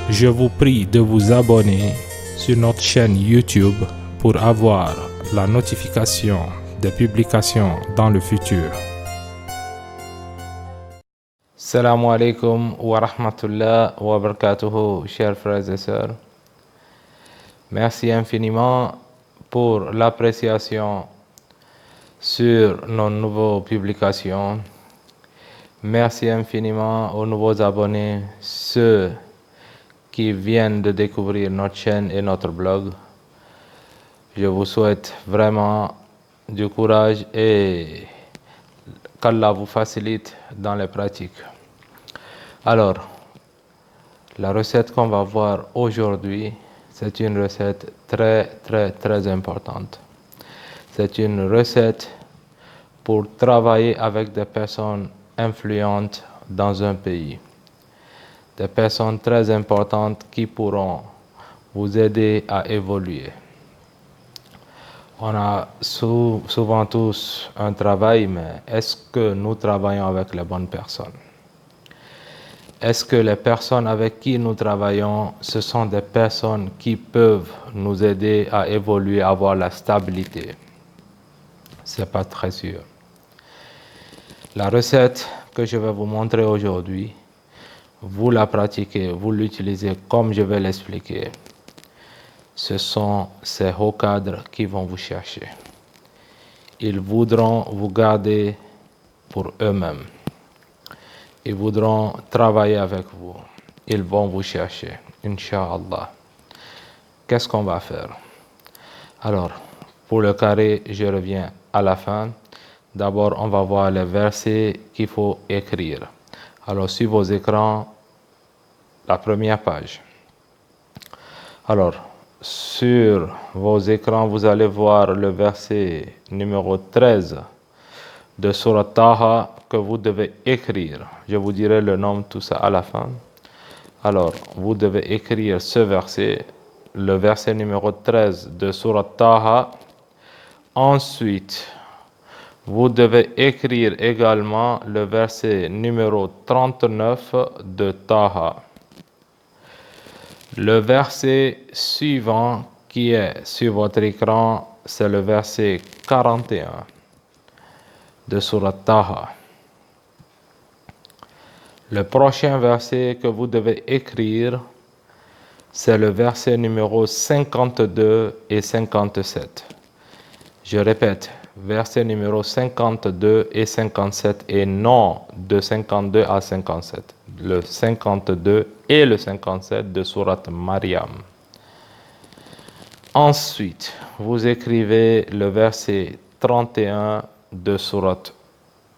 Je vous prie de vous abonner sur notre chaîne YouTube pour avoir la notification des publications dans le futur. Salam alaikum wa rahmatullah wa barakatuhu, chers frères et sœurs. Merci infiniment pour l'appréciation sur nos nouvelles publications. Merci infiniment aux nouveaux abonnés, ceux qui viennent de découvrir notre chaîne et notre blog. Je vous souhaite vraiment du courage et qu'Allah vous facilite dans les pratiques. Alors, la recette qu'on va voir aujourd'hui, c'est une recette très importante. C'est une recette pour travailler avec des personnes influentes dans un pays. Des personnes très importantes qui pourront vous aider à évoluer. On a souvent tous un travail, mais est-ce que nous travaillons avec les bonnes personnes? Est-ce que les personnes avec qui nous travaillons, ce sont des personnes qui peuvent nous aider à évoluer, à avoir la stabilité? C'est pas très sûr. La recette que je vais vous montrer aujourd'hui, vous la pratiquez, vous l'utilisez comme je vais l'expliquer. Ce sont ces hauts cadres qui vont vous chercher. Ils voudront vous garder pour eux-mêmes. Ils voudront travailler avec vous. Ils vont vous chercher, Inch'Allah. Qu'est-ce qu'on va faire? Alors, pour le carré, je reviens à la fin. D'abord, on va voir les versets qu'il faut écrire. Alors, sur vos écrans, la première page. Alors, sur vos écrans, vous allez voir le verset numéro 13 de Surat Taha que vous devez écrire. Je vous dirai le nom, tout ça à la fin. Alors, vous devez écrire ce verset, le verset numéro 13 de Surat Taha. Ensuite, vous devez écrire également le verset numéro 39 de Taha. Le verset suivant qui est sur votre écran, c'est le verset 41 de Surat Taha. Le prochain verset que vous devez écrire, c'est le verset numéro 52 et 57. Je répète, verset numéro 52 et 57 et non de 52 à 57. Le 52 et le 57 de Surat Maryam. Ensuite, vous écrivez le verset 31 de Surat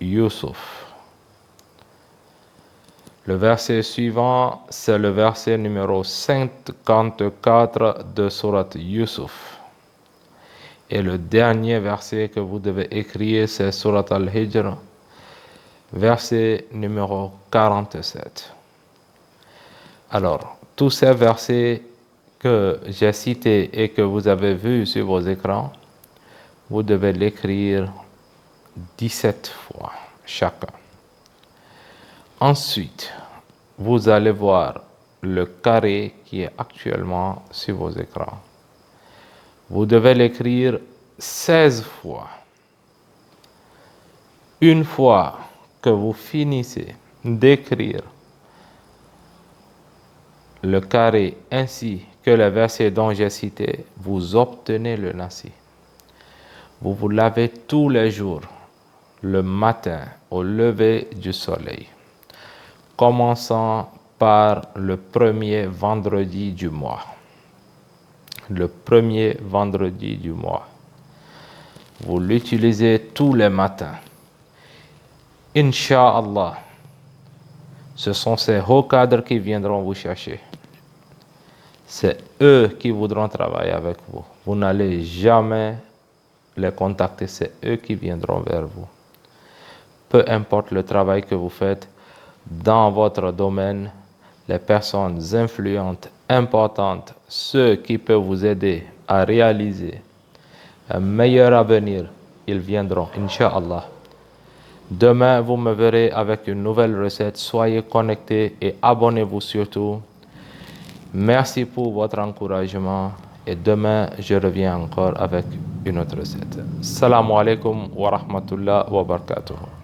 Yusuf. Le verset suivant, c'est le verset numéro 54 de Surat Yusuf. Et le dernier verset que vous devez écrire, c'est Surat Al-Hijr, verset numéro 47. Alors, tous ces versets que j'ai cités et que vous avez vus sur vos écrans, vous devez l'écrire 17 fois chacun. Ensuite, vous allez voir le carré qui est actuellement sur vos écrans. Vous devez l'écrire 16 fois. Une fois que vous finissez d'écrire le carré ainsi que les versets dont j'ai cité, vous obtenez le nasi. Vous vous lavez tous les jours, le matin au lever du soleil, commençant par le premier vendredi du mois. Le premier vendredi du mois. Vous l'utilisez tous les matins. Inch'Allah, ce sont ces hauts cadres qui viendront vous chercher. C'est eux qui voudront travailler avec vous. Vous n'allez jamais les contacter, c'est eux qui viendront vers vous. Peu importe le travail que vous faites dans votre domaine, les personnes influentes, importantes, ceux qui peuvent vous aider à réaliser un meilleur avenir, ils viendront, Inch'Allah. Demain, vous me verrez avec une nouvelle recette. Soyez connectés et abonnez-vous surtout. Merci pour votre encouragement et demain, je reviens encore avec une autre recette. Assalamu alaikum wa rahmatullah wa barakatuh.